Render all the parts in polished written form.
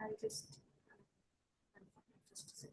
I'll just a second.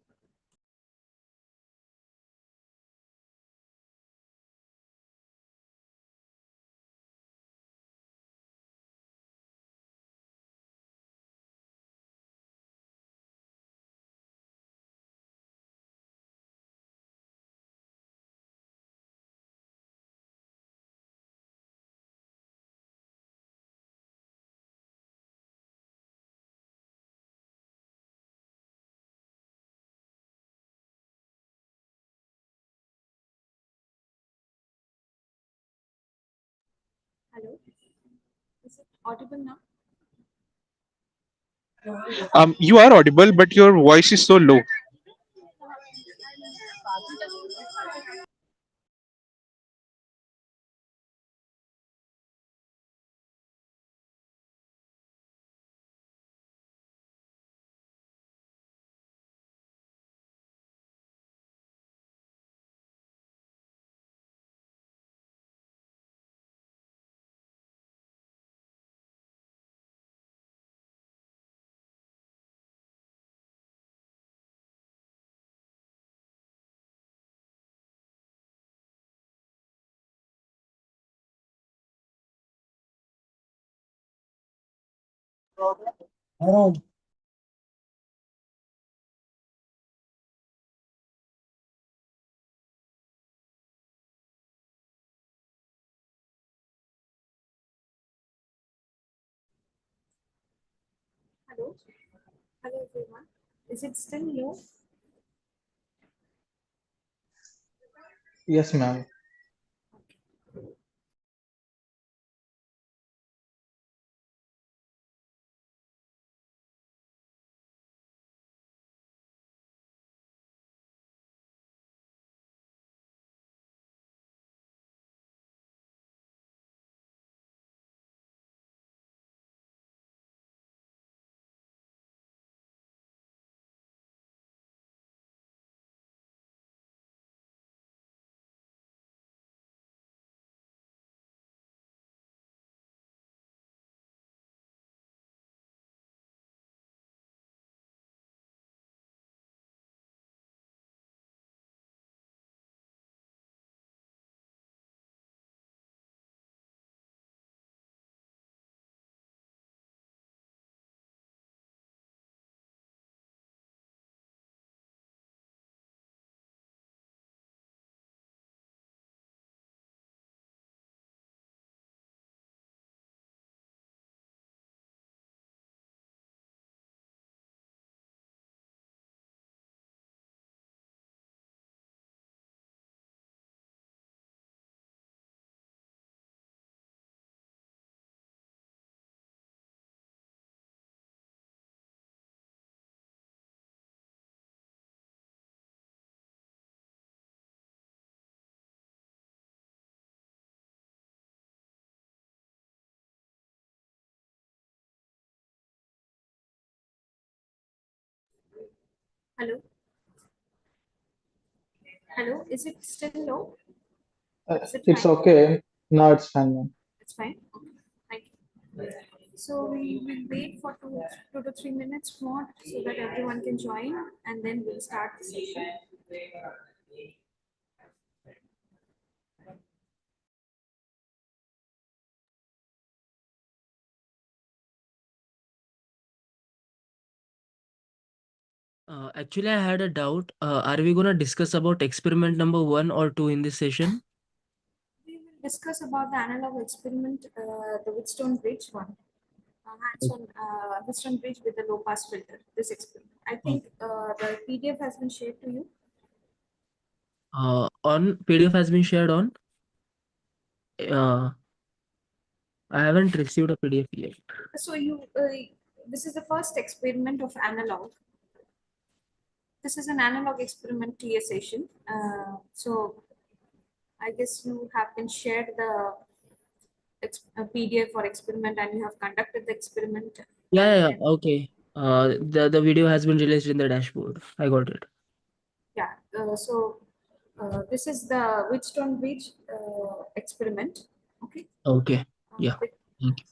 Hello, is it audible now? You are audible, but your voice is so low. Hello, hello everyone. Is it still low? Yes, ma'am. Hello, hello. Is it still low? Is it It's fine? okay. Now it's fine, ma'am. It's fine. Okay, thank you. So we will wait for 2 to 3 minutes more so that everyone can join, and then we'll start the session. Actually, I had a doubt. Are we gonna discuss about experiment number 1 or 2 in this session? We will discuss about the analog experiment, the Wheatstone bridge one, hands-on Wheatstone bridge with the low-pass filter. This experiment. I think the PDF has been shared to you. On PDF has been shared on. I haven't received a PDF yet. So this is the first experiment of analog. This is an analog experiment TA session. So I guess you have been shared the PDF for experiment and you have conducted the experiment. Yeah, okay. The video has been released in the dashboard. I got it. Yeah. This is the Wheatstone bridge experiment. Okay. Okay. Yeah. With- Thank you.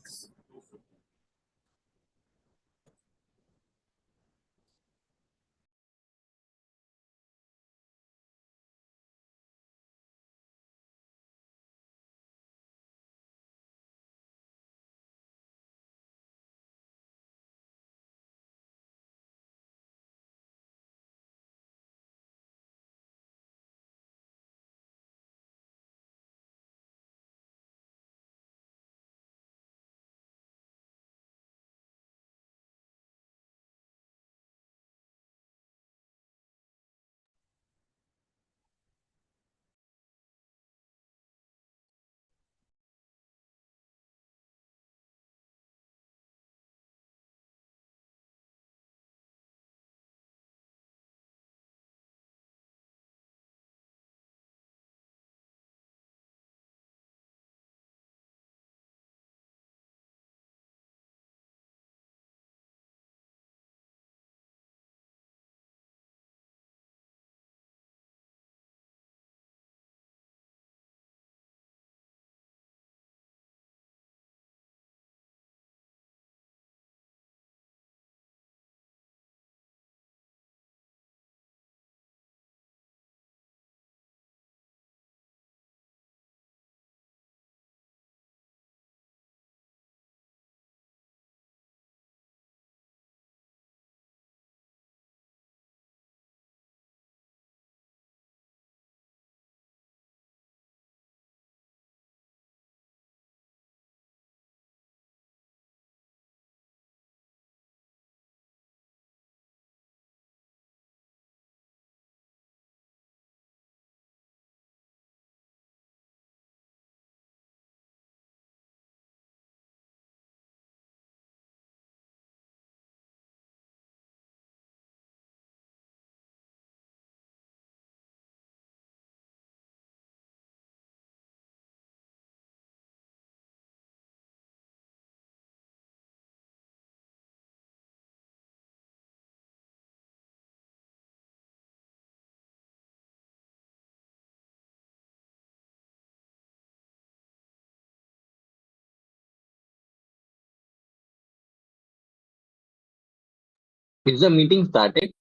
Is the meeting started?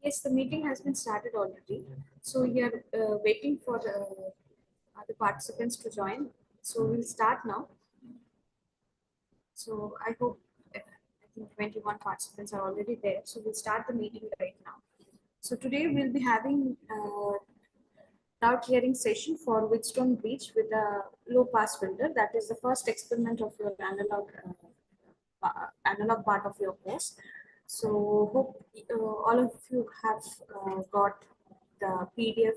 Yes, the meeting has been started already. So we are waiting for the participants to join. So we'll start now. So I hope I think 21 participants are already there. So we'll start the meeting right now. So today we'll be having doubt clearing session for Wheatstone Beach with a low pass filter. That is the first experiment of your analog part of your course. So hope all of you have got the PDF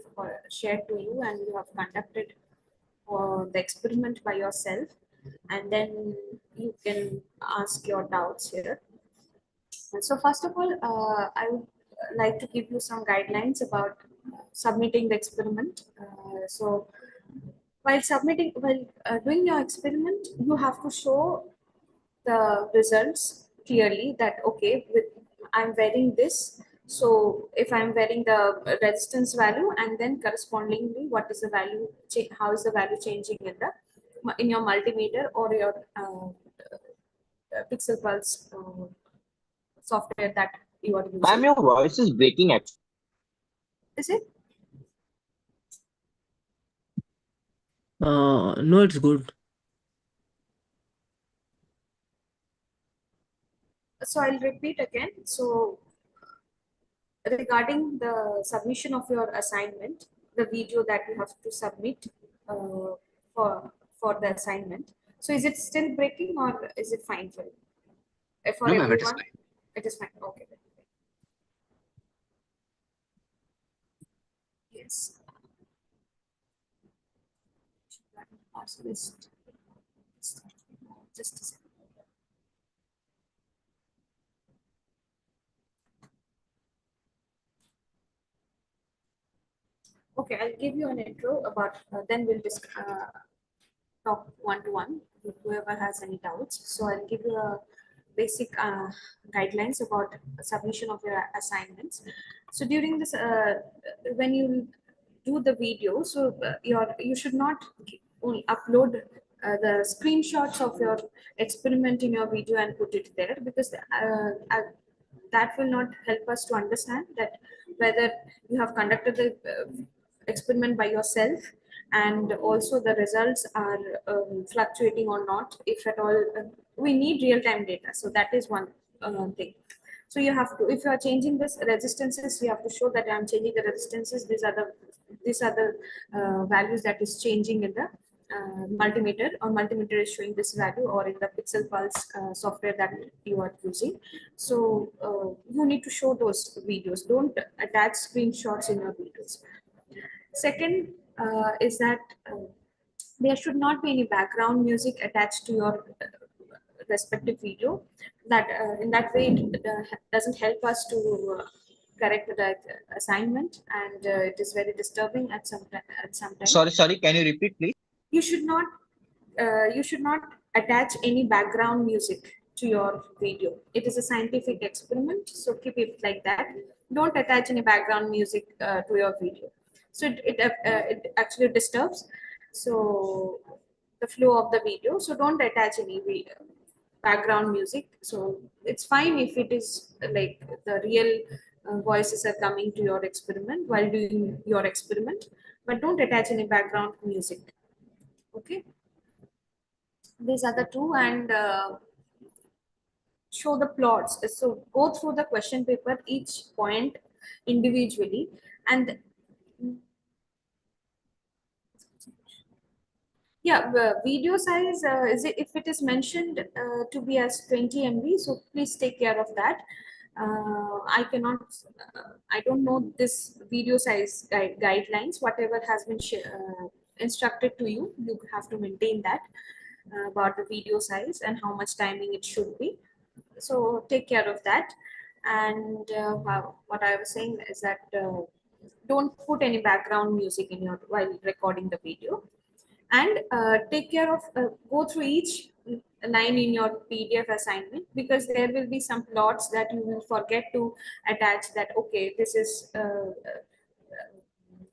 shared to you and you have conducted the experiment by yourself, and then you can ask your doubts here. So first of all, I would like to give you some guidelines about submitting the experiment. So while doing your experiment, you have to show the results clearly that okay, with I'm wearing this. So if I'm wearing the resistance value, and then correspondingly, what is the value? How is the value changing in your multimeter or your pixel pulse software that you are Ma'am, using? your voice is breaking actually. Is it? No, it's good. So I'll repeat again. So regarding the submission of your assignment, the video that you have to submit for the assignment. So is it still breaking or is it fine for you? For No, ma'am, it is everyone, fine. it is fine. Okay. Yes. Pass list. Just a second. Okay, I'll give you an intro about, then we'll talk one to one with whoever has any doubts. So I'll give you a basic guidelines about submission of your assignments. So during this, when you do the video, so you should not only upload the screenshots of your experiment in your video and put it there, because that will not help us to understand that whether you have conducted the experiment by yourself, and also the results are fluctuating or not, if at all. We need real-time data, so that is one thing. So you have to, if you are changing this resistances, you have to show that I'm changing the resistances. These are the values that is changing in the multimeter, or multimeter is showing this value, or in the pixel pulse software that you are using. So you need to show those videos. Don't attach screenshots in your videos. Second is that there should not be any background music attached to your respective video. That in that way it doesn't help us to correct the assignment, and it is very disturbing at some time. Sorry. Can you repeat, please? You should not attach any background music to your video. It is a scientific experiment, so keep it like that. Don't attach any background music to your video. So it actually disturbs so the flow of the video. So don't attach any background music. So it's fine if it is like the real voices are coming to your experiment while doing your experiment, but don't attach any background music. Okay, these are the two. And show the plots. So go through the question paper, each point individually. And yeah, the video size, is it, if it is mentioned to be as 20 MB, so please take care of that. I cannot, I don't know this video size guidelines. Whatever has been instructed to you, you have to maintain that about the video size and how much timing it should be. So take care of that. And what I was saying is that don't put any background music in your while recording the video. And take care of go through each line in your PDF assignment, because there will be some plots that you will forget to attach, that okay, this is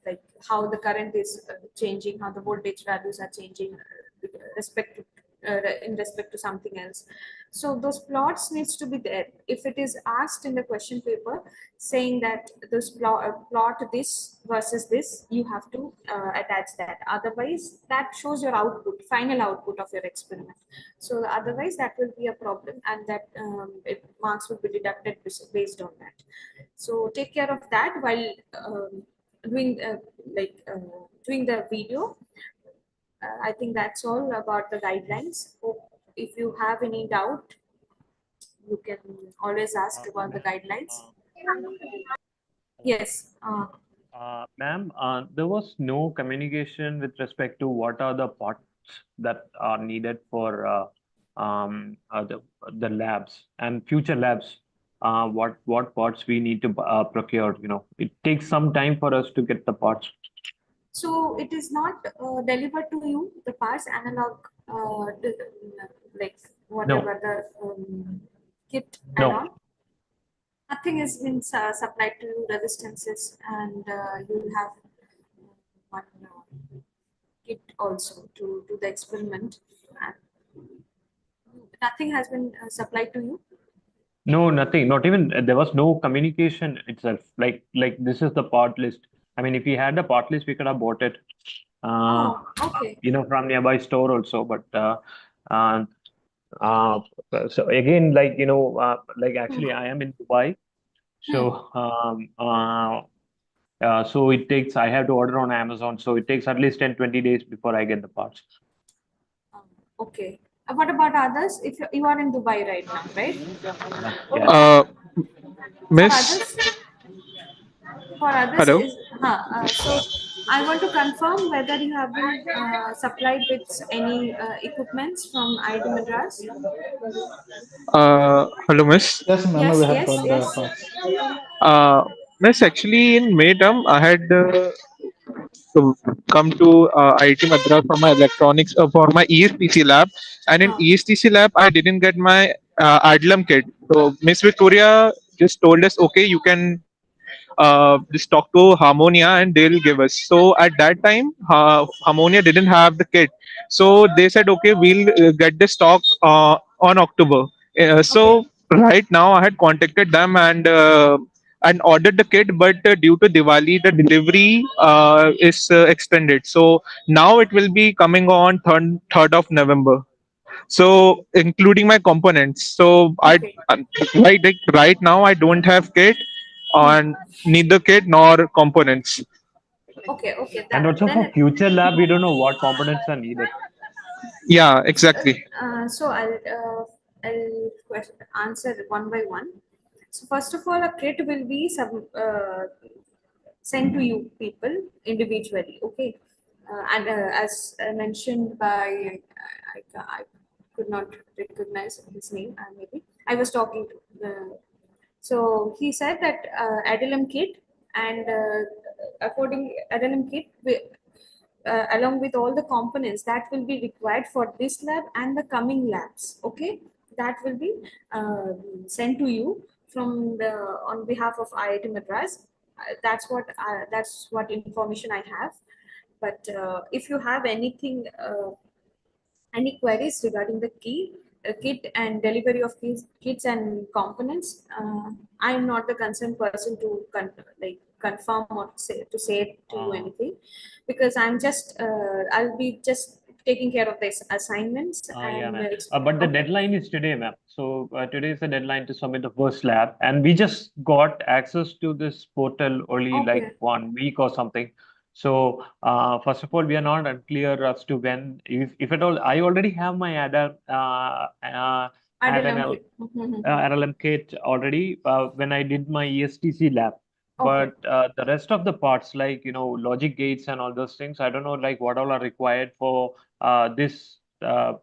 like how the current is changing, how the voltage values are changing with respect to in respect to something else. So those plots needs to be there. If it is asked in the question paper saying that this plot this versus this, you have to attach that. Otherwise, that shows your output, final output of your experiment. So otherwise, that will be a problem, and that marks will be deducted based on that. So take care of that while doing doing the video. I think that's all about the guidelines. Hope if you have any doubt, you can always ask about the guidelines. Yes. Ma'am, there was no communication with respect to what are the pots that are needed for the labs and future labs. What pots we need to procure? It takes some time for us to get the pots. So it is not delivered to you, the parts analog, like whatever the kit No. add-on. Nothing has been supplied to you, resistances, and you'll have one kit also to do the experiment. And nothing has been supplied to you. No, nothing. Not even there was no communication itself. Like this is the part list. I mean, if we had the part list, we could have bought it. Oh, okay. From nearby store also. But uh, uh, so again, like actually, I am in Dubai. So so it takes. I have to order on Amazon. So it takes at least 10-20 days before I get the parts. Okay. What about others? If you are in Dubai right now, right? Yeah. For Miss, others, for others hello. is so I want to confirm whether you have been supplied with any equipments from IIT Madras. Hello, Miss. Yes, ma'am, we Yes, have yes, got the yes. parts. Uh, Miss, actually in May term, I had come to IIT Madras for my electronics for my ESTC lab, and in Uh, ESTC lab, I didn't get my Adlam kit. So Miss Victoria just told us, okay, you can just talk to Harmonia and they'll give us. So at that time, Harmonia didn't have the kit. So they said, okay, we'll get the stock on October. okay, So right now, I had contacted them and ordered the kit, but due to Diwali, the delivery is extended. So now it will be coming on 3rd of November, so including my components. So okay. right now I don't have kit Hmm. on neither kit nor components. Okay, okay. And That also then. for future lab, we don't know what components are needed. Yeah, exactly. So I'll answer one by one. So first of all, a kit will be sent to you people individually. Okay, and as mentioned by I could not recognize his name. Maybe I was talking to. So he said that Adilum kit and according Adilum kit. Along with all the components that will be required for this lab and the coming labs, okay, that will be uh, sent to you from the on behalf of IIT Madras. That's what information I have. But if you have anything any queries regarding the kit and delivery of kits and components, I'm not the concerned person to confirm or say to you Uh, anything, because I'm just I'll be just taking care of this assignments yeah, and ma'am. But the okay, deadline is today, ma'am. So today is the deadline to submit the first lab, and we just got access to this portal only like okay, 1 week or something. So first of all, we are not unclear as to when, if at all. I already have my Adelam Adanel kit. RLM kit already when I did my ESTC lab. Okay, But the rest of the parts, like logic gates and all those things, I don't know like what all are required for this lab,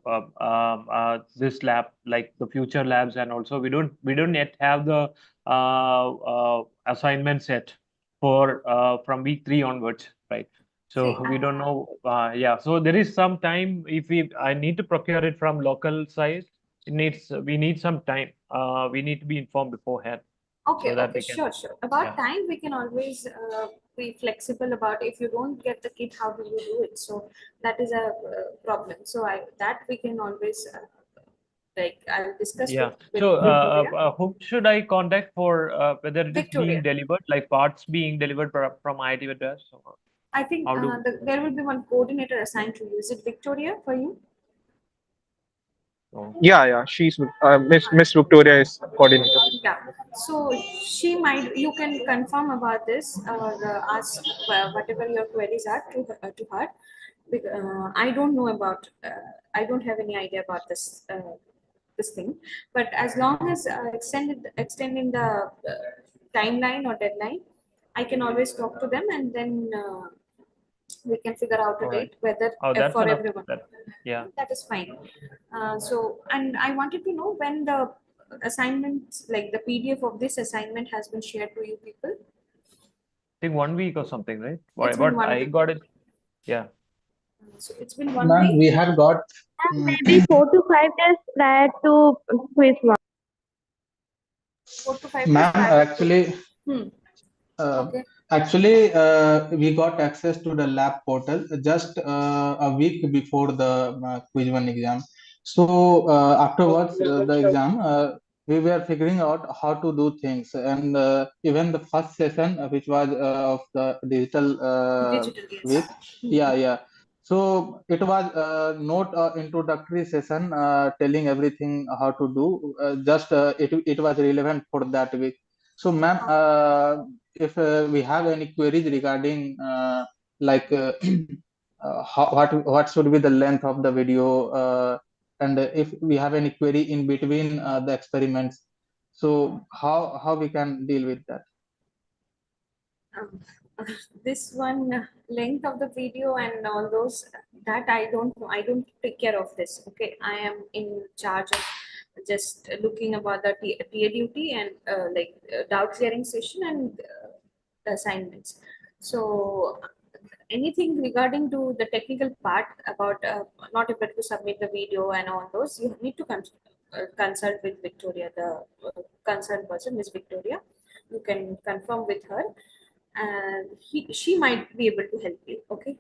like the future labs, and also we don't yet have the assignments yet for from week 3 onwards, right? see, So we don't know. Yeah, so there is some time. If I need to procure it from local site, we need some time. We need to be informed beforehand okay, so that okay, we can. sure, sure. About Yeah. time, we can always be flexible about if you don't get the kit, how do you do it? So that is a problem. So that we can always like I'll discuss Yeah. with So, Victoria. whom should I contact for whether it is Victoria. being delivered, like parts being delivered from IIT Madras? Or I think how do? there will be one coordinator assigned to you. Is it Victoria for you? Oh. Yeah, she's Miss Victoria is coordinator. Yeah. So she might. You can confirm about this or ask whatever your queries are to her. I don't know about. I don't have any idea about this thing. But as long as extending the timeline or deadline, I can always talk to them and then we can figure out a All right. date whether Oh, that's for enough. everyone. Yeah. That is fine. So, and I wanted to know when the assignments, like the PDF of this assignment has been shared to you people. I think 1 week or something, right? It's been But one I week. got it. Yeah. So it's been one Ma'am, week. we had got Maybe 4 to 5 days prior to quiz one. 4 to 5 days ma'am, prior to. Hmm. uh, Okay. we got access to the lab portal just a week before the quiz one exam. So afterwards the exam, we were figuring out how to do things, and even the first session, which was of the digital Digital, yes. week, yeah. So it was not an introductory session telling everything how to do. Just it was relevant for that week. So, ma'am, if we have any queries regarding like what should be the length of the video, and if we have any query in between the experiments, so how we can deal with that? Um, this one length of the video and all those that I don't know. I don't take care of this. Okay, I am in charge of just looking about the TA duty and doubt clearing session and the assignments. So anything regarding to the technical part about not able to submit the video and all those, you need to consult with Victoria, the concerned person, Miss Victoria. You can confirm with her and she might be able to help you. Okay.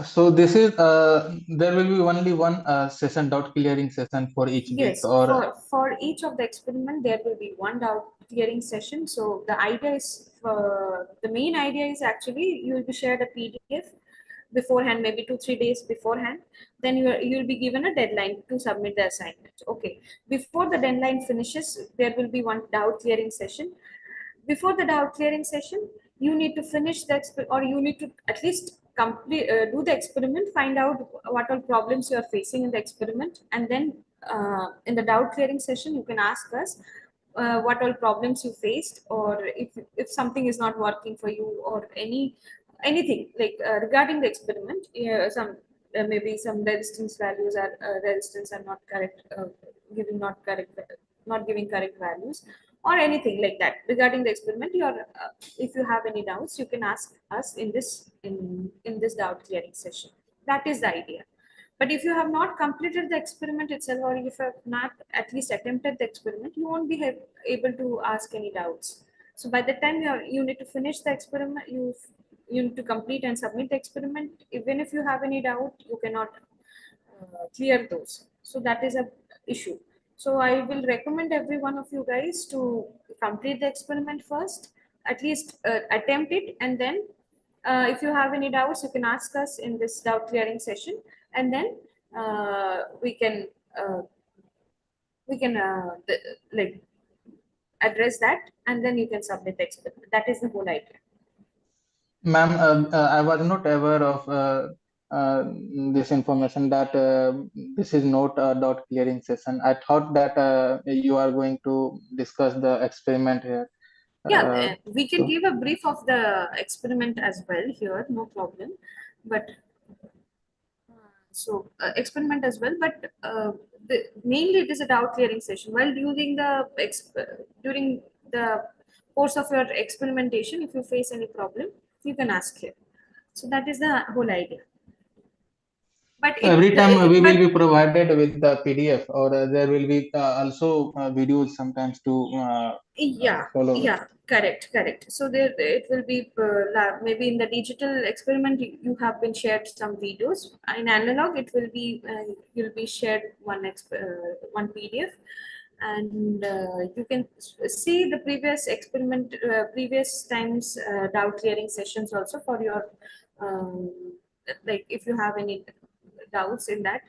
So this is there will be only one session, doubt clearing session for each week, Yes, or for each of the experiment there will be one doubt clearing session. So the idea is the main idea is actually you will be shared a PDF beforehand, maybe 2-3 days beforehand. Then you'll be given a deadline to submit the assignment. Okay. Before the deadline finishes, there will be one doubt clearing session. Before the doubt clearing session, you need to finish the or you need to at least complete do the experiment, find out what all problems you are facing in the experiment, and then in the doubt clearing session you can ask us what all problems you faced, or if something is not working for you, or anything like regarding the experiment. Some maybe some resistance are not correct, giving not correct, not giving correct values, or anything like that regarding the experiment. If you have any doubts, you can ask us in this doubt clearing session. That is the idea. But if you have not completed the experiment itself, or if you have not at least attempted the experiment, you won't be able to ask any doubts. So by the time you need to finish the experiment, you need to complete and submit the experiment. Even if you have any doubt, you cannot clear those. So that is a issue. So I will recommend every one of you guys to complete the experiment first, at least attempt it, and then if you have any doubts, you can ask us in this doubt clearing session, and then uh, we can like address that, and then you can submit the experiment. That is the whole idea. ma'am, I was not aware of uh, this information that this is not a doubt clearing session. I thought that you are going to discuss the experiment here. Yeah, we can So, give a brief of the experiment as well here, no problem. But experiment as well, but mainly it is a doubt clearing session. While during the course of your experimentation, if you face any problem, you can ask here. So that is the whole idea. But Every time we will but be provided with the PDF, or there will be also videos sometimes to yeah, follow. yeah, correct. So there it will be maybe in the digital experiment you have been shared some videos. In analog, it will be you'll be shared one PDF, and you can see the previous experiment, previous times doubt clearing sessions also for your um, like if you have any doubts in that,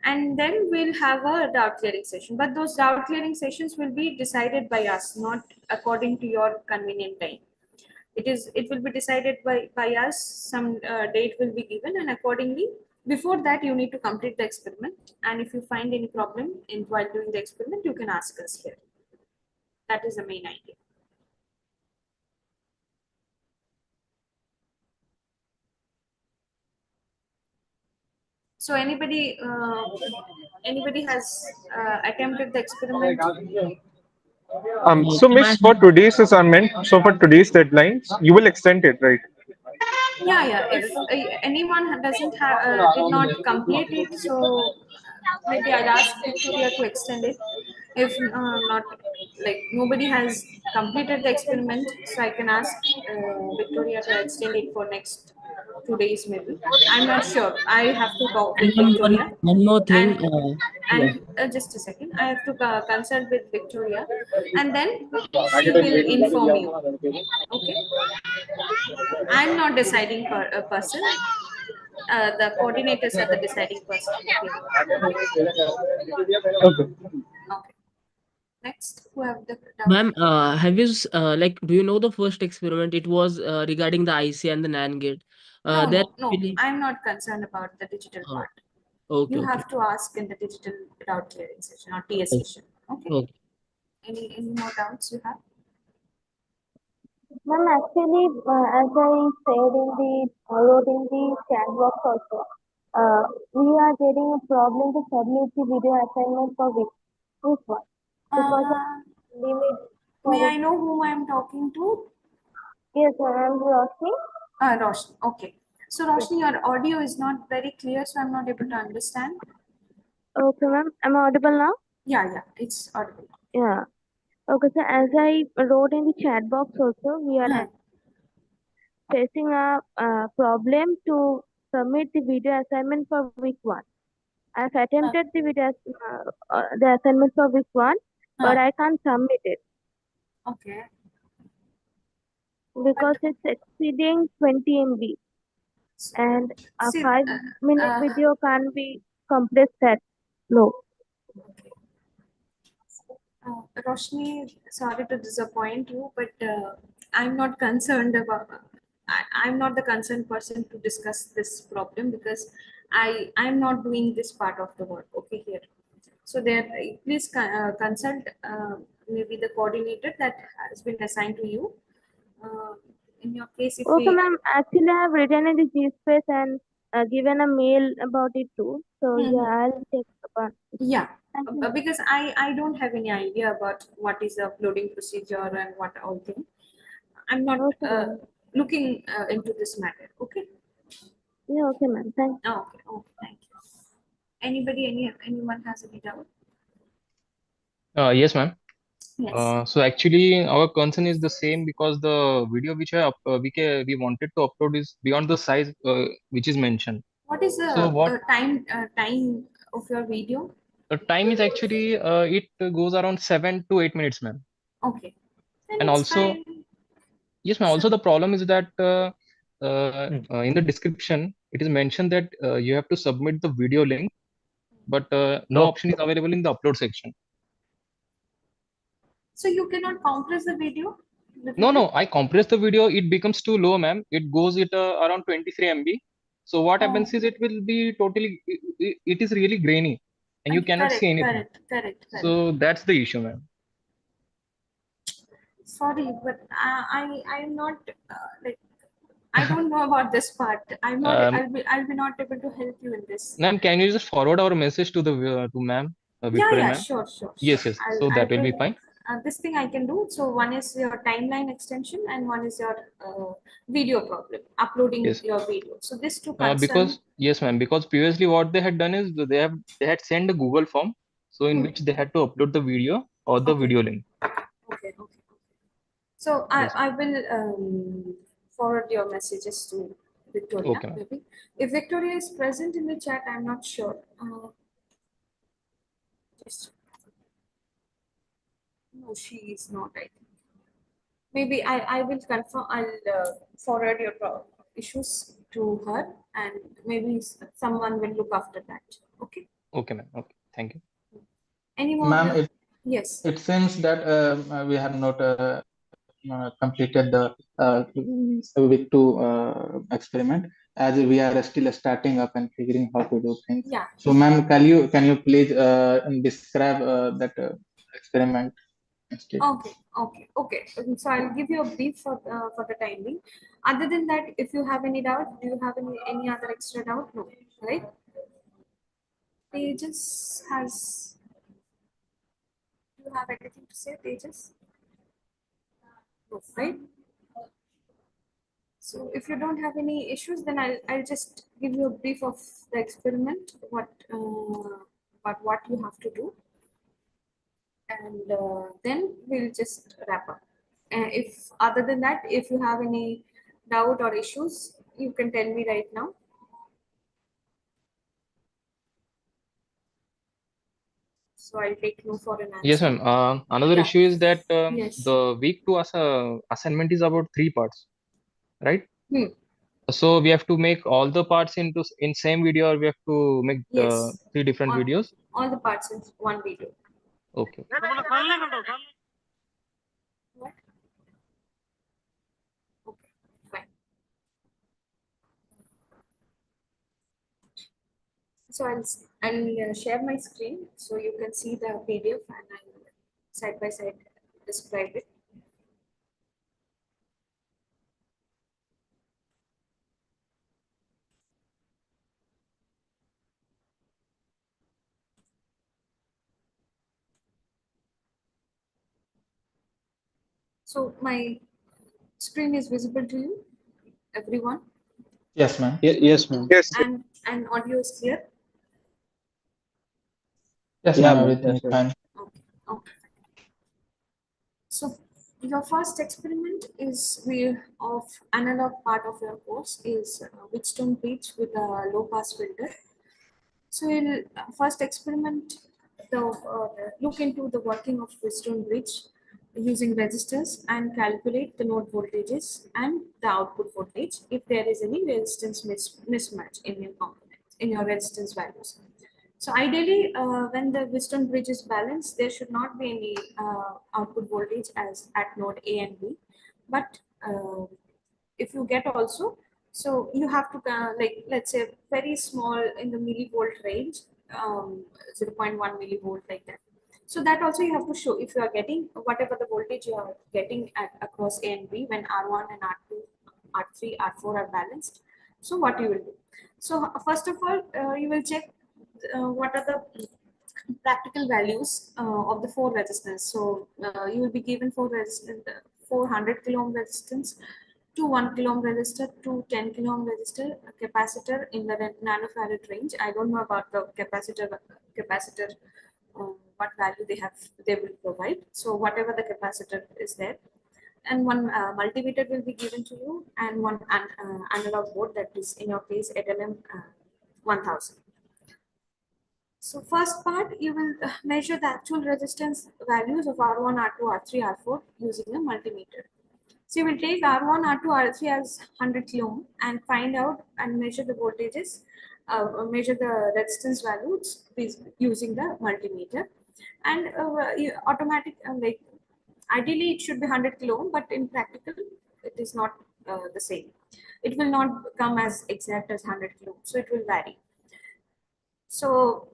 and then we'll have a doubt clearing session, but those doubt clearing sessions will be decided by us, not according to your convenient time. It will be decided by us. Some date will be given, and accordingly before that you need to complete the experiment, and if you find any problem in while doing the experiment you can ask us here. That is the main idea. So anybody has attempted the experiment? So Can Miss, I for today's assignment, so for today's deadlines, you will extend it, right? Yeah. If anyone doesn't have did not complete it, so maybe I'll ask Victoria to extend it. If not, like nobody has completed the experiment, so I can ask Victoria to extend it for next 2 days maybe. I'm not sure. I have to talk and with Victoria, one more thing? and Yeah. just a second. I have to consult with Victoria, and then she will inform you. Okay. I'm not deciding per a person. The coordinators are the deciding person here. Okay. Okay. Okay. Next, who have the doubt? Ma'am, have you like, do you know the first experiment? It was regarding the IC and the NAND gate. No, There no, no. actually. I'm not concerned about the digital Oh, part. okay, You okay. have to ask in the digital doubt clearing session or TS Okay. session. Okay. Okay. Any more doubts you have? Ma'am, actually, as I said in the wrote in the chat box also, we are getting a problem to submit the video assignment for which one because of Uh, limit may for I know whom I am talking to? yes, I am Roshni. Roshni. Okay. So Yes. Roshni, your audio is not very clear, so I'm not able to understand. Okay, ma'am. Am I audible now? Yeah, it's audible. Yeah. Okay, so as I wrote in the chat box also, we are Hmm. facing a problem to submit the video assignment for week one. I've Uh, attempted the assignment for week one, but huh. I can't submit it Okay. because But it's exceeding 20 MB and a see, 5-minute uh, video can't be compressed that low. okay. Roshni, sorry to disappoint you, but I'm not concerned about. I'm not the concerned person to discuss this problem because I'm not doing this part of the work. Okay, here. So there, please consult maybe the coordinator that has been assigned to you. Uh, in your case, if Okay, we ma'am. Actually, I have written in the G space and given a mail about it too. So yeah, Mhm. I'll check upon it. Yeah, Thank you, ma'am. because I don't have any idea about what is the uploading procedure and what all thing. I'm not Okay, ma'am. looking into this matter. Okay. Yeah, okay, ma'am. Thank Okay. Thank you. Anyone has any doubt? Yes, ma'am. Yes. So actually, our concern is the same because the video which we wanted to upload is beyond the size which is mentioned. What is So the what time of your video? the time is actually it goes around 7 to 8 minutes, ma'am. Okay, then And it's also, fine. yes, ma'am. So, Also, the problem is that Hmm. in the description it is mentioned that you have to submit the video link, but no No. option is available in the upload section. so you cannot compress the video little No, bit. no, I compress the video. It becomes too low, ma'am. It goes at around 23 MB. So what Oh, happens is it will be totally, it is really grainy and you cannot see anything. correct. So that's the issue, ma'am. Sorry, but I'm not like I don't know about this part. I'm not. Um, I'll be not able to help you in this. Ma'am, can you just forward our message to the to ma'am, Yeah, Victoria, yeah, ma'am? sure. Yes, yes. I'll So I that will be will fine. this thing I can do. So one is your timeline extension and one is your video problem, uploading Yes. your video. So these two concern. Because yes, ma'am. Because previously what they had done is they had sent a Google form, so in which they had to upload the video or the Okay. video link. Okay. So Yes. I will forward your messages to Victoria. Okay, ma'am. Maybe if Victoria is present in the chat, I'm not sure. Just no, she is not. I think. Maybe I will confirm. I'll forward your issues to her, and maybe someone will look after that. Okay. Okay, ma'am. Okay. Thank you. Any more? Ma'am, Yes. it seems that we have not completed the week two experiment, as we are still starting up and figuring how to do things. Yeah. So, ma'am, can you please describe that experiment instead? Okay. So I'll give you a brief for the time being. Other than that, if you have any doubt, do you have any other extra doubt? No, right? Tejas has. Do you have anything to say, Tejas? No, right? So if you don't have any issues, then I'll just give you a brief of the experiment, what you have to do, and then we'll just wrap up. If other than that, if you have any doubt or issues, you can tell me right now. So I'll take no for an answer. Yes, ma'am. Another Yeah. issue is that Yes. the week two assignment is about 3 parts, right? Hmm. So we have to make all the parts in same video, or we have to make Yes. 3 different videos. All the parts in one video. Okay. What? Okay, fine. So I'll share my screen so you can see the PDF and I'll side by side describe it. So my screen is visible to you, everyone, Yes, ma'am. Yes, ma'am. Yes. and audio is clear. Yes, Yeah, ma'am. ma'am. Everything is fine. Okay. So your first experiment is of analog part of your course is Wheatstone bridge with a low pass filter. So we'll first experiment look into the working of Wheatstone bridge using resistors and calculate the node voltages and the output voltage if there is any resistance mismatch in your components, in your resistance values. So ideally, when the Wheatstone bridge is balanced, there should not be any output voltage as at node A and B. But if you get also, so you have to like let's say very small in the millivolt range, 0.1 millivolt like that. So that also you have to show if you are getting whatever the voltage you are getting across A and B when R1 and R2, R3, R4 are balanced. So what you will do? So first of all, you will check what are the practical values of the four resistors. So you will be given four resistance, 400 kilo ohm resistance to 1 kilo ohm resistor to 10 kilo ohm resistor, a capacitor in the nanofarad range. I don't know about the capacitor what value they will provide. So whatever the capacitor is there, and one multimeter will be given to you, and one analog board that is in your case ATLM 1000. So first part, you will measure the actual resistance values of R1, R2, R3, R4 using a multimeter. So you will take R1, R2, R3 as 100 kilo ohm and find out and measure the voltages, measure the resistance values using the multimeter. And automatic, like ideally it should be 100 kilo ohm, but in practical it is not the same. It will not come as exact as 100 kilo ohm, so it will vary. So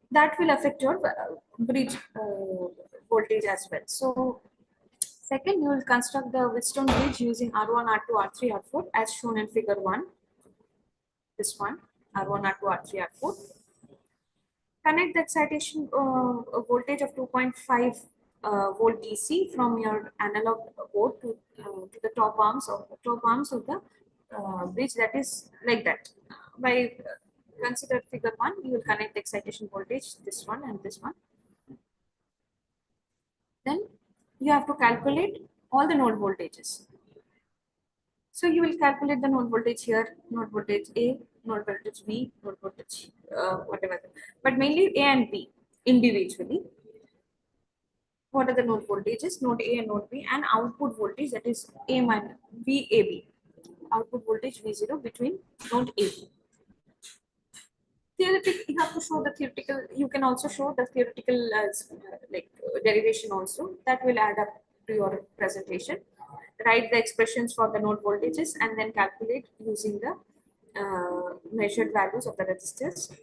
that will affect your bridge voltage as well. So second, you will construct the Wheatstone bridge using R1, R2, R3, R4 as shown in figure 1. This one, R1, R2, R3, R4. Connect the excitation voltage of 2.5 volt DC from your analog board to the top arms of the bridge, that is like that. By consider figure 1, you will connect the excitation voltage, this one and this one. Then you have to calculate all the node voltages. So you will calculate the node voltage here, node voltage A, node voltage B, node voltage whatever, but mainly A and B individually. What are the node voltages? Node A and node B, and output voltage, that is A minus VAB. Output voltage V0 between node A. Theoretically, you have to show the theoretical. You can also show the theoretical derivation also. That will add up to your presentation. Write the expressions for the node voltages and then calculate using the measured values of the resistors.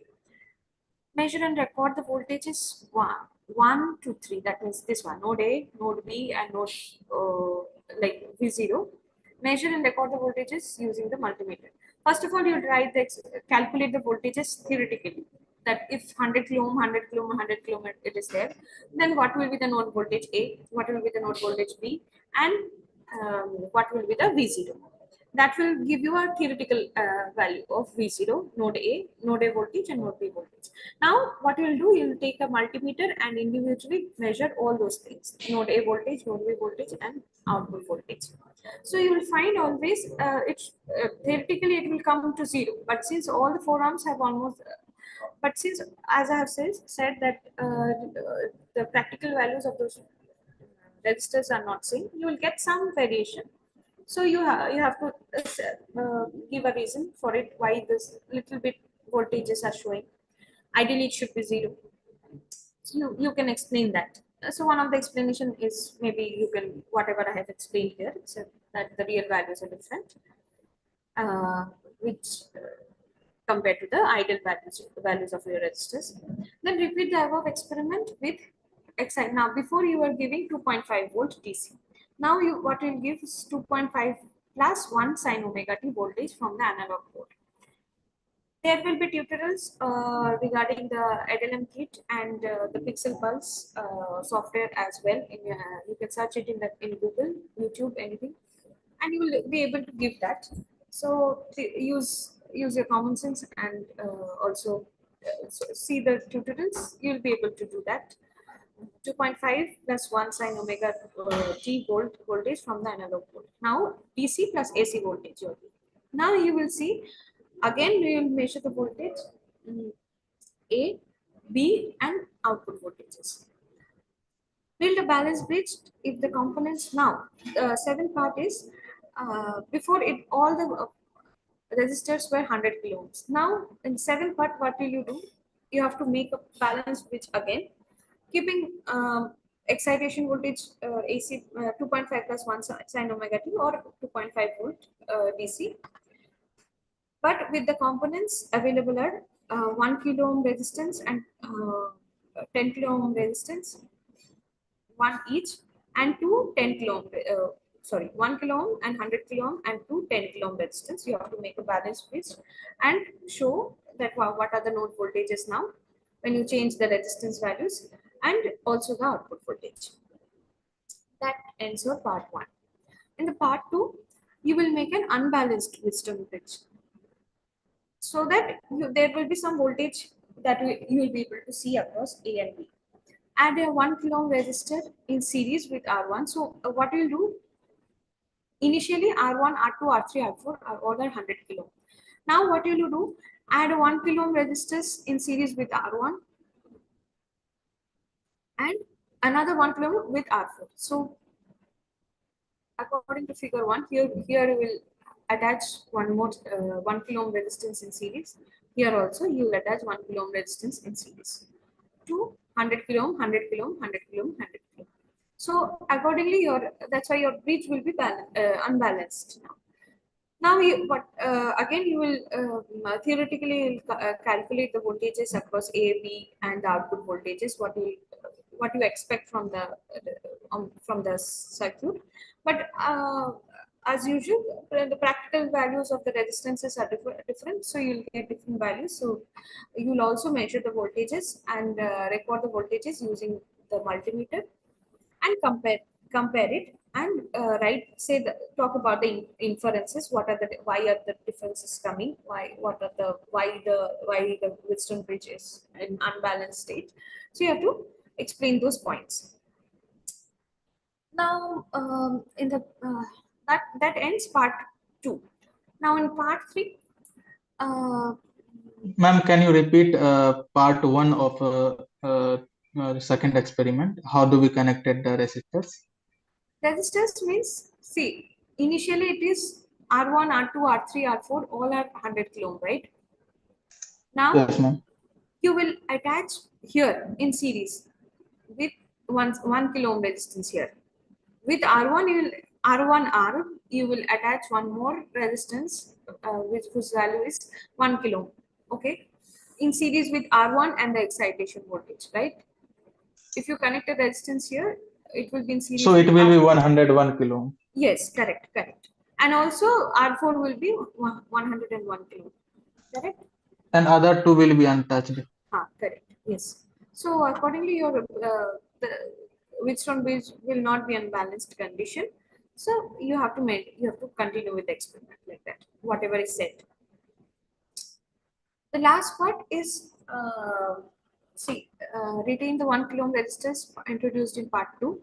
Measure and record the voltages 1 to 3. That means this one, node A, node B, and node like V0. Measure and record the voltages using the multimeter. First of all, you write the calculate the voltages theoretically. That if 100 kilo ohm, 100 kilo ohm, 100 kilo ohm it is there, then what will be the node voltage A, what will be the node voltage B, and what will be the V0. That will give you a theoretical value of V0, node A voltage, and node B voltage. Now, what you will do, you will take a multimeter and individually measure all those things, node A voltage, node B voltage, and output voltage. So you will find always, theoretically it will come to 0, but since all the four arms have almost, but since, as I have said that the practical values of those registers are not same, you will get some variation. So you have to give a reason for it, why this little bit voltages are showing. Ideally, it should be 0. So you can explain that. So one of the explanation is, maybe you can, whatever I have explained here, so that the real values are different, which compared to the ideal values of your resistors. Then repeat the above experiment with excite. Now, before you were giving 2.5 volt DC. Now what you'll give is 2.5 plus 1 sin omega t voltage from the analog board. There will be tutorials regarding the ADLM kit and the Pixel Pulse software as well. You can search it in Google, YouTube, anything, and you will be able to give that. So use your common sense and also see the tutorials. You'll be able to do that. 2.5 plus 1 sin omega t voltage from the analog board. Now DC plus AC voltage. Now you will see, again we will measure the voltage A, B, and output voltages. Build a balanced bridge if the components. Now the seventh part is before it all the resistors were 100 kilo ohms. Now in seventh part, what will you do? You have to make a balanced bridge again, keeping excitation voltage AC 2.5 plus 1 sin omega t or 2.5 volt DC, but with the components available are 1 kilo ohm resistance and 10 kilo ohm resistance, one each, and two 10 kilo ohm, 1 kilo ohm and 100 kilo ohm and two 10 kilo ohm resistance. You have to make a balanced bridge and show that what are the node voltages now when you change the resistance values, and also the output voltage. That ends your part 1. In the part 2, you will make an unbalanced Wheatstone bridge, so that there will be some voltage that you will be able to see across A and B. Add a 1 kilo ohm resistor in series with R1. So what you will do, initially R1, R2, R3, R4 are all 100 kilo. Now what you will do, add a 1 kilo ohm resistors in series with R1 and another 1 kilo ohm with R4. So according to figure 1, here we will attach one more 1 kilo ohm resistance in series. Here also you will attach 1 kilo ohm resistance in series to 100 kilo ohm, 100 kilo ohm, 100 kilo ohm, 100 kilo ohm. So accordingly, that's why your bridge will be unbalanced now. Now, again you will theoretically calculate the voltages across A, B, and the output voltages. What you expect from the circuit, but as usual, the practical values of the resistances are different, so you'll get different values. So you'll also measure the voltages and record the voltages using the multimeter. and compare it, and write, say talk about the inferences. What are the, why are the differences coming, what are the, why the Wheatstone bridge is in unbalanced state. So you have to explain those points. Now in the that ends part 2. Now in part 3, uh, Ma'am, can you repeat part one of second experiment? How do we connected the resistors? resistors means, see, initially it is R1, R2, R3, R4, all are 100 kilo ohm, right? Now Yes, ma'am. you will attach here in series with 1 kilo ohm resistance here. With R1, you will R1R, you will attach one more resistance, which whose value is 1 kilo ohm. Okay, in series with R1 and the excitation voltage, right? If you connect a resistance here, it will be in series So with it will be R. 101 kilo ohm. Yes, correct, correct. And also R4 will be 101 kilo. Correct? And other two will be untouched. Correct. Yes. So accordingly, your the Wheatstone bridge will not be unbalanced condition. So you have to continue with the experiment like that. Whatever is said. The last part is retain the 1 kilo ohm resistors introduced in part 2.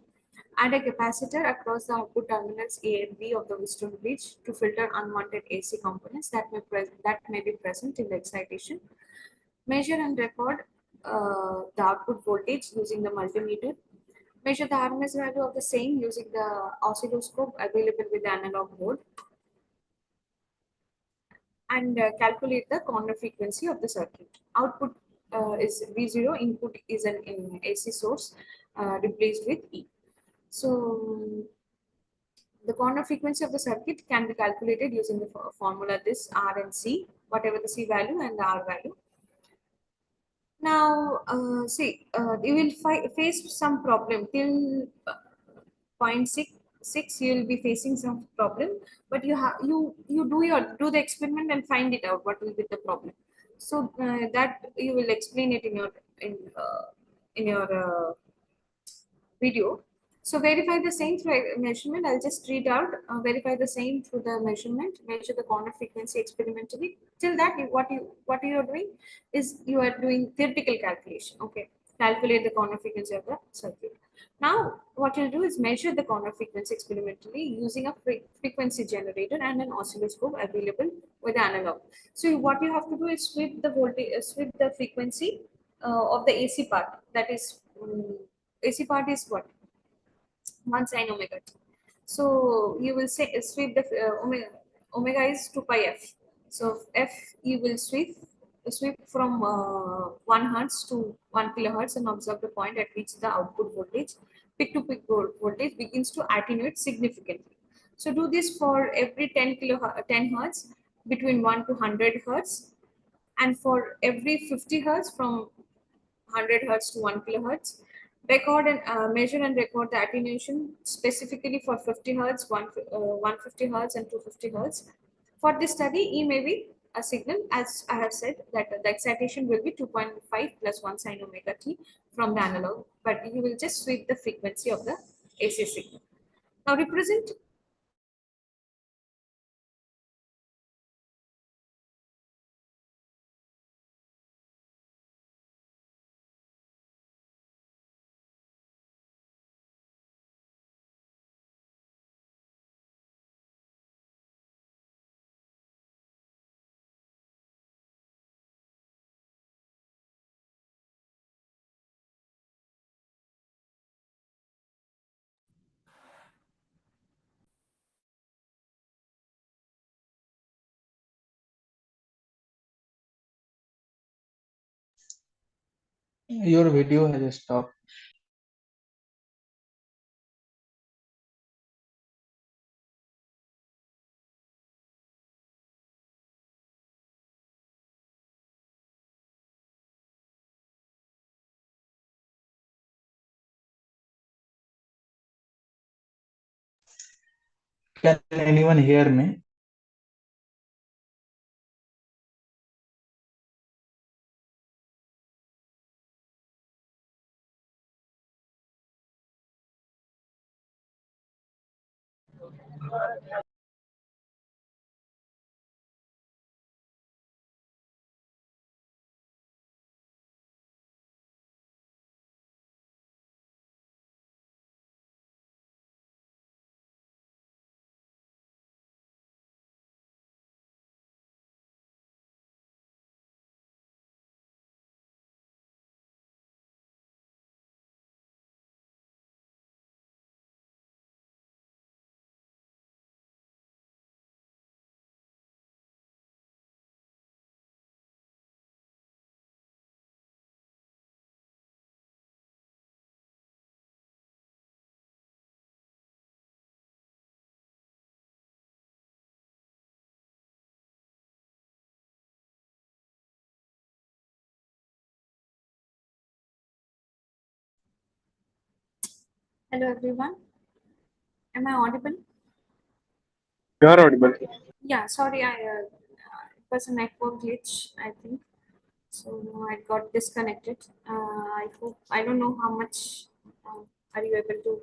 Add a capacitor across the output terminals A and B of the Wheatstone bridge to filter unwanted AC components that may be present in the excitation. Measure and record the output voltage using the multimeter. Measure the RMS value of the same using the oscilloscope available with the analog board, and calculate the corner frequency of the circuit. Output is V0, input is an AC source replaced with E. So the corner frequency of the circuit can be calculated using the formula this R and C, whatever the C value and the R value. Now, you will face some problem till 0.6, you will be facing some problem, but you do the experiment and find it out what will be the problem. So that you will explain it in your video. So verify the same through a measurement. I'll just read out. Verify the same through the measurement. Measure the corner frequency experimentally. Till that, what you are doing is you are doing theoretical calculation. Okay, calculate the corner frequency of the circuit. Now, what you'll do is measure the corner frequency experimentally using a frequency generator and an oscilloscope available with analog. So what you have to do is sweep the voltage, sweep the frequency of the AC part. That is. AC part is what? 1 sine omega t. So you will say sweep the omega is 2 pi f. So f you will sweep from 1 hertz to 1 kilohertz and observe the point at which the output voltage, peak to peak voltage, begins to attenuate significantly. So do this for every 10 hertz between 1 to 100 hertz, and for every 50 hertz from 100 hertz to 1 kilohertz. Record and measure and record the attenuation specifically for 50 hertz, 150 hertz, and 250 hertz. For this study, E may be a signal, as I have said, that the excitation will be 2.5 plus 1 sine omega t from the analog, but you will just sweep the frequency of the AC signal. Now represent Your video has stopped. Can anyone hear me? Hello everyone. Am I audible? You are audible. Yeah, sorry, it was a network glitch, I think. So I got disconnected. I hope I don't know how much are you able to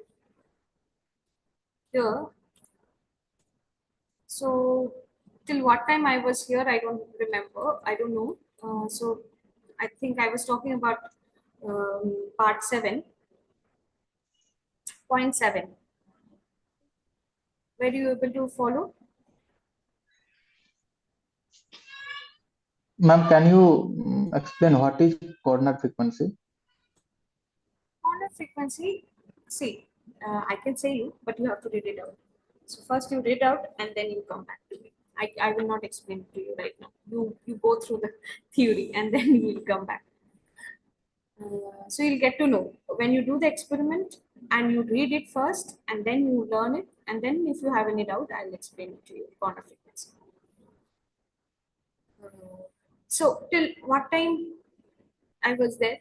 hear. So till what time I was here, I don't remember. I don't know. So I think I was talking about part 7.7. Were you able to follow? Ma'am, can you explain what is corner frequency? Corner frequency, see, I can say you, but you have to read it out. So first you read out and then you come back to me. I will not explain it to you right now. You go through the theory and then you will come back. So you'll get to know when you do the experiment and you read it first and then you learn it, and then if you have any doubt, I'll explain it to you. Corner frequency. So till what time I was there?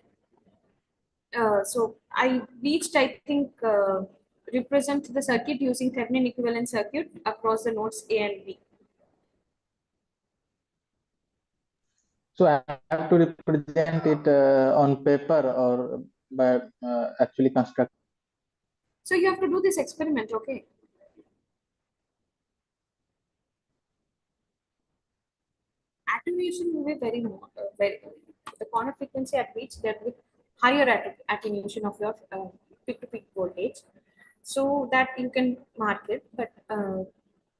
So I reached, I think, represent the circuit using Thevenin equivalent circuit across the nodes A and B. So I have to represent it on paper or by actually construct. So you have to do this experiment, okay? Attenuation will be very the corner frequency at which there will be higher attenuation of your peak-to-peak voltage, so that you can mark it, but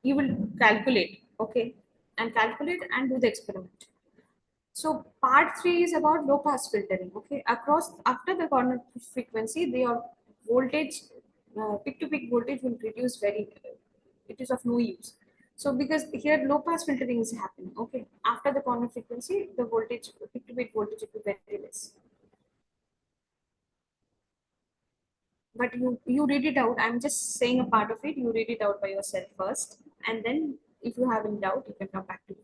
you will calculate, okay, and calculate and do the experiment. So part 3 is about low pass filtering. Okay, across after the corner frequency, the voltage, peak to peak voltage will reduce very. It is of no use. So because here low pass filtering is happening. Okay, after the corner frequency, the voltage, peak to peak voltage will be very less. But you read it out. I'm just saying a part of it. You read it out by yourself first, and then if you have any doubt, you can come back to me.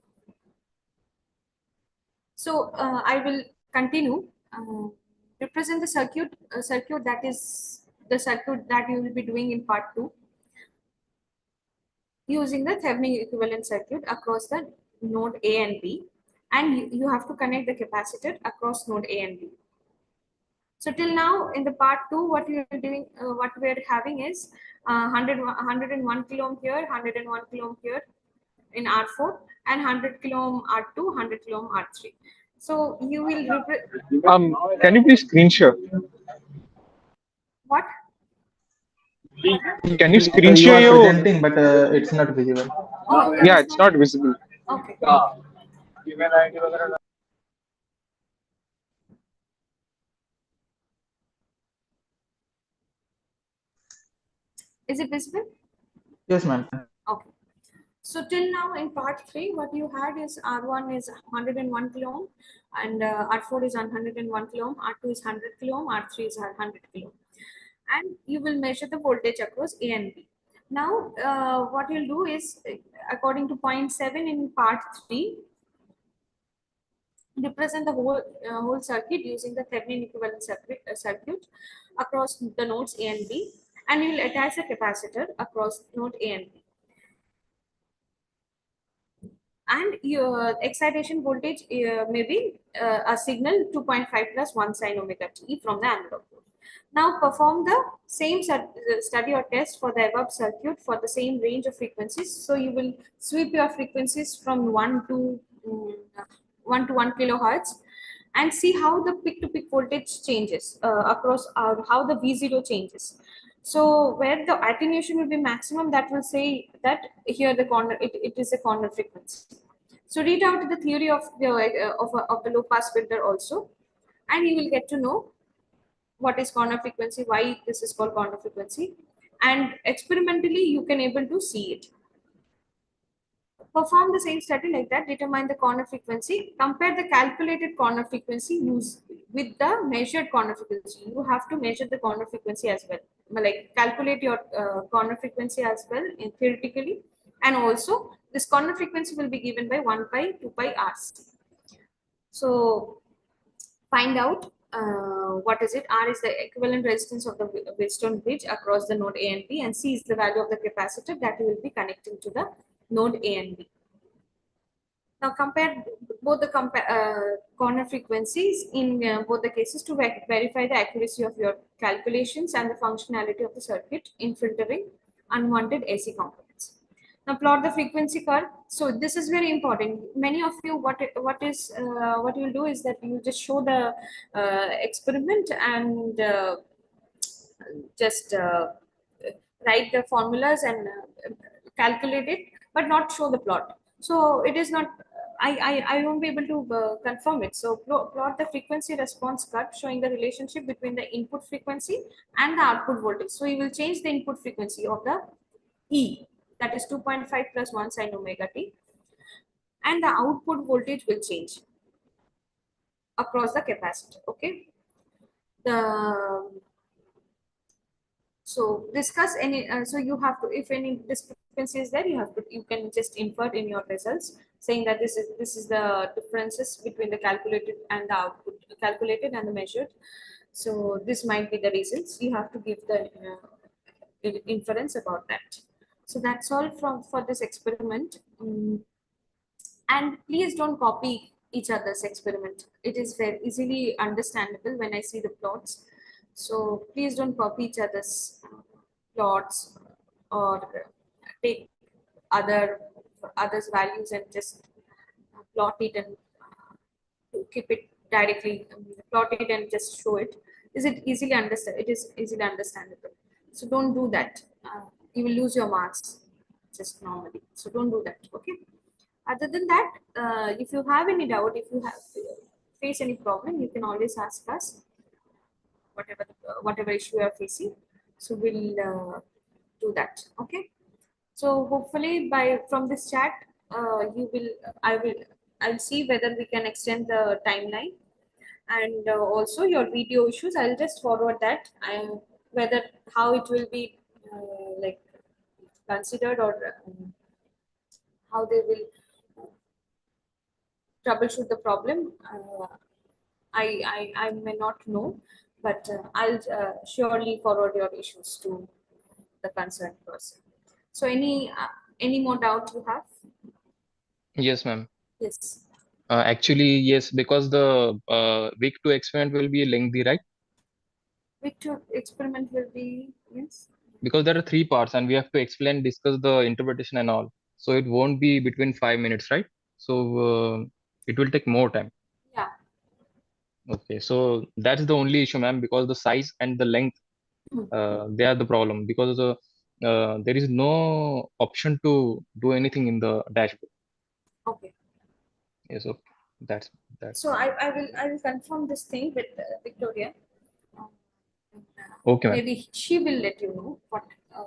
So I will continue. Represent the circuit that is the circuit that you will be doing in part 2 using the Thevenin equivalent circuit across the node A and B, and you have to connect the capacitor across node A and B. So till now in the part 2, what we are doing, what we are having is 101 kilo ohm here, 101 kilo ohm here in R4, and 100 kilo ohm R2, 100 kilo ohm R3. So you will Can you please screen share? what? Can you screen You share are your? presenting, but it's not visible. Oh, Yeah, it's not visible. okay. Is it visible? Yes, ma'am. Okay. So till now in part 3, what you had is R1 is 101 kilo ohm, and R4 is 101 kilo ohm, R2 is 100 kilo ohm, R3 is 100 kilo ohm. And you will measure the voltage across A and B. Now, what you'll do is, according to point 7 in part 3, represent the whole circuit using the Thevenin equivalent circuit across the nodes A and B, and you will attach a capacitor across node A and B. And your excitation voltage may be a signal 2.5 plus 1 sin omega t from the analog. Now perform the same study or test for the above circuit for the same range of frequencies. So you will sweep your frequencies from 1 to 1 kilohertz and see how the peak to peak voltage changes across, how the V0 changes. So where the attenuation will be maximum, that will say that here the corner, it is a corner frequency. So read out the theory of the low pass filter also, and you will get to know what is corner frequency, why this is called corner frequency, and experimentally you can able to see it. Perform the same study like that, determine the corner frequency, compare the calculated corner frequency use with the measured corner frequency. You have to measure the corner frequency as well, like calculate your corner frequency as well in theoretically, and also this corner frequency will be given by 1 pi 2 pi r's. So find out what is it. R is the equivalent resistance of the Wheatstone bridge across the node A and B, and C is the value of the capacitor that you will be connecting to the node A and B. Now compare both the corner frequencies in both the cases to verify the accuracy of your calculations and the functionality of the circuit in filtering unwanted AC components. Now plot the frequency curve. So this is very important. Many of you, what you'll do is that you just show the experiment and just write the formulas and calculate it, but not show the plot. So it is not. I won't be able to confirm it. So plot the frequency response curve showing the relationship between the input frequency and the output voltage. So you will change the input frequency of the E, that is 2.5 plus 1 sin omega t, and the output voltage will change across the capacitor. Okay. The So discuss any. So you have to, if any discrepancy is there, you can just infer in your results, saying that this is the differences between the calculated and the output, calculated and the measured. So this might be the reasons. You have to give the inference about that. So that's all for this experiment. And please don't copy each other's experiment. It is very easily understandable when I see the plots. So please don't copy each other's plots or take others values and just plot it and keep it directly, plot it and just show it. Is it easily understand? It is easily understandable. So don't do that. You will lose your marks just normally. So don't do that. Okay. Other than that, if you have any doubt, if you have face any problem, you can always ask us whatever issue you are facing. So we'll do that. Okay. So hopefully from this chat, you will I'll see whether we can extend the timeline, and also your video issues. I'll just forward that. Whether how it will be like considered, or how they will troubleshoot the problem. I may not know, but I'll surely forward your issues to the concerned person. So any more doubt you have? Yes, ma'am. Yes. Actually, yes, because the week 2 experiment will be lengthy, right? Victor experiment will be, yes. Because there are 3 parts and we have to explain, discuss the interpretation and all. So it won't be between 5 minutes, right? So it will take more time. Yeah. Okay, so that's the only issue, ma'am, because the size and the length, they are the problem, because there is no option to do anything in the dashboard. Okay. Yes, so that's So I will confirm this thing with Victoria. okay, ma'am. Maybe she will let you know what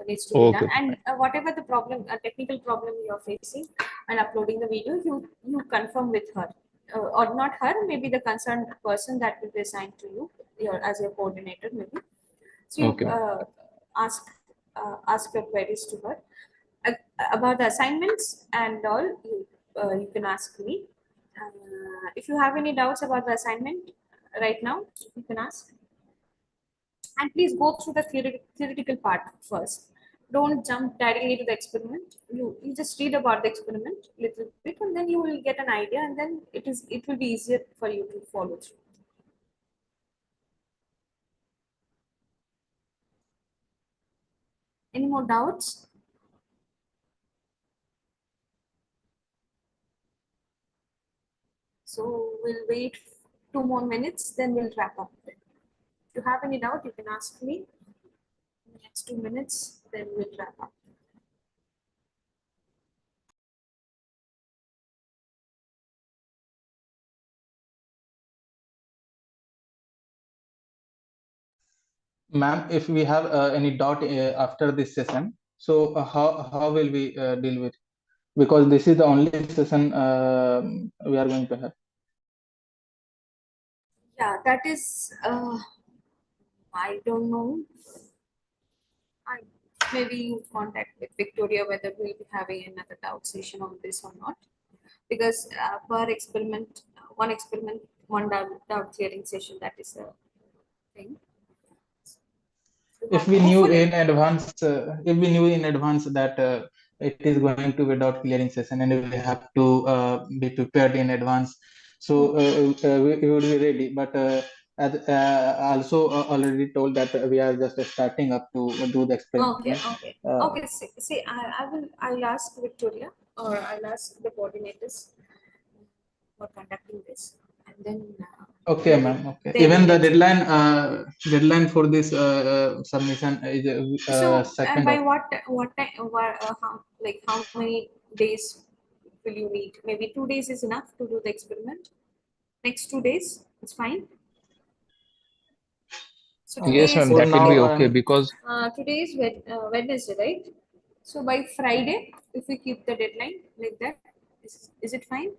needs to be done, Okay, and whatever the problem, technical problem you are facing while uploading the video, you confirm with her, or not her, maybe the concerned person that will be assigned to you, as your coordinator maybe. So you okay, ma'am. ask your queries to her. Uh, about the assignments and all, you can ask me. If you have any doubts about the assignment right now, you can ask. And please go through the theoretical part first. Don't jump directly to the experiment. You just read about the experiment a little bit, and then you will get an idea, and then it will be easier for you to follow through. Any more doubts? So we'll wait 2 more minutes, then we'll wrap up. If you have any doubt, you can ask me. In the next 2 minutes, then we'll wrap up. Ma'am, if we have any doubt after this session, so how will we deal with? Because this is the only session we are going to have. Yeah, that is, I don't know. I maybe you contact with Victoria whether we'll be having another doubt session on this or not. Because per experiment, one doubt clearing session, that is the thing. If we knew Hopefully, in advance, that it is going to be doubt clearing session and we have to be prepared in advance, so we would be ready. But as also already told that we are just starting up to do the okay, experiment. okay, okay. See, I'll ask Victoria or I'll ask the coordinators for conducting this, and then Okay, they will ma'am. Okay. they will Even the let you know. deadline for this submission is So, and 2nd by of. what time, how many days will you need? Maybe 2 days is enough to do the experiment. Next 2 days, it's fine. So Yes, today is ma'am, For that will Wednesday. be now, okay because Today is Wednesday, right? So by Friday, if we keep the deadline like that, is it fine?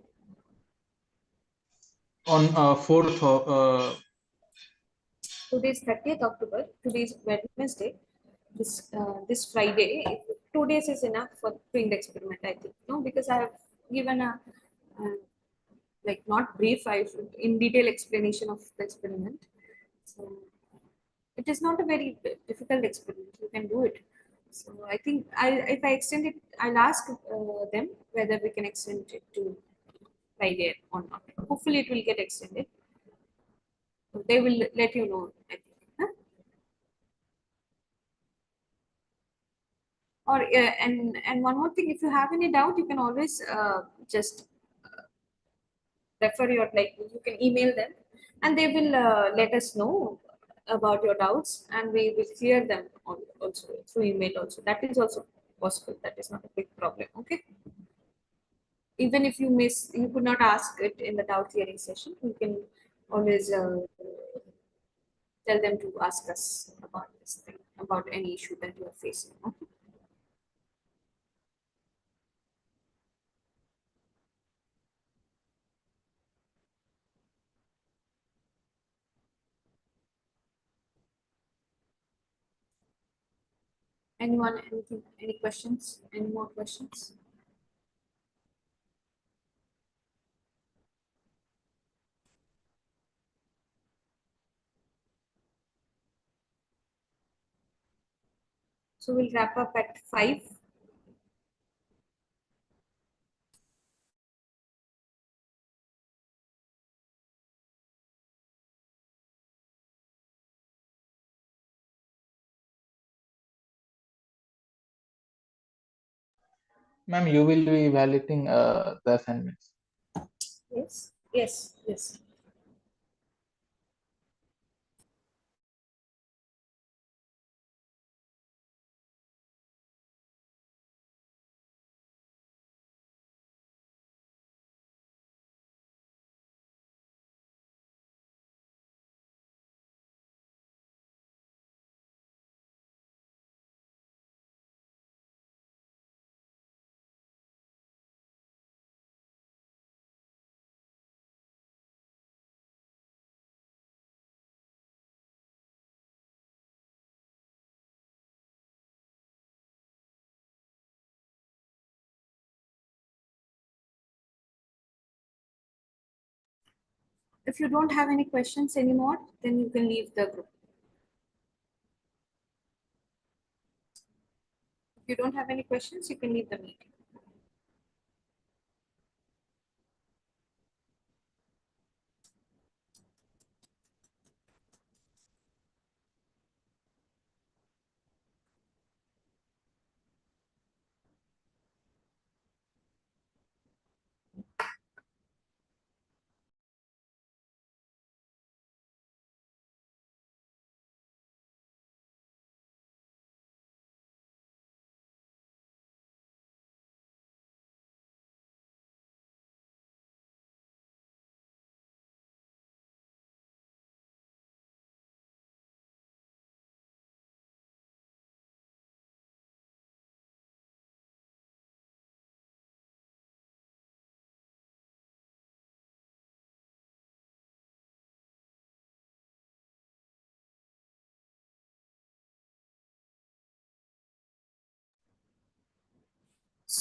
on 4th of Today is 30th October. Today is Wednesday. This Friday, 2 days is enough for doing the experiment, I think. No, because I have given a uh, like not brief, I should in detail explanation of the experiment. So it is not a very difficult experiment. You can do it. So I think if I extend it, I'll ask them whether we can extend it to Friday or not. Hopefully, it will get extended. So they will let you know, I think. Huh? Or and one more thing, if you have any doubt, you can always just refer your you can email them, and they will let us know about your doubts, and we will clear them also through email. Also, that is also possible. That is not a big problem. Okay. Even if you could not ask it in the doubt clearing session, you can always tell them to ask us about this thing, about any issue that you are facing. Okay? Anyone, anything, any questions? Any more questions? So we'll wrap up at 5. ma'am, you will be evaluating the assignments. Yes, yes, yes. If you don't have any questions anymore, then you can leave the group. If you don't have any questions, you can leave the meeting.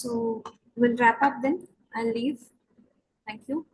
So we'll wrap up then. I'll leave. Thank you.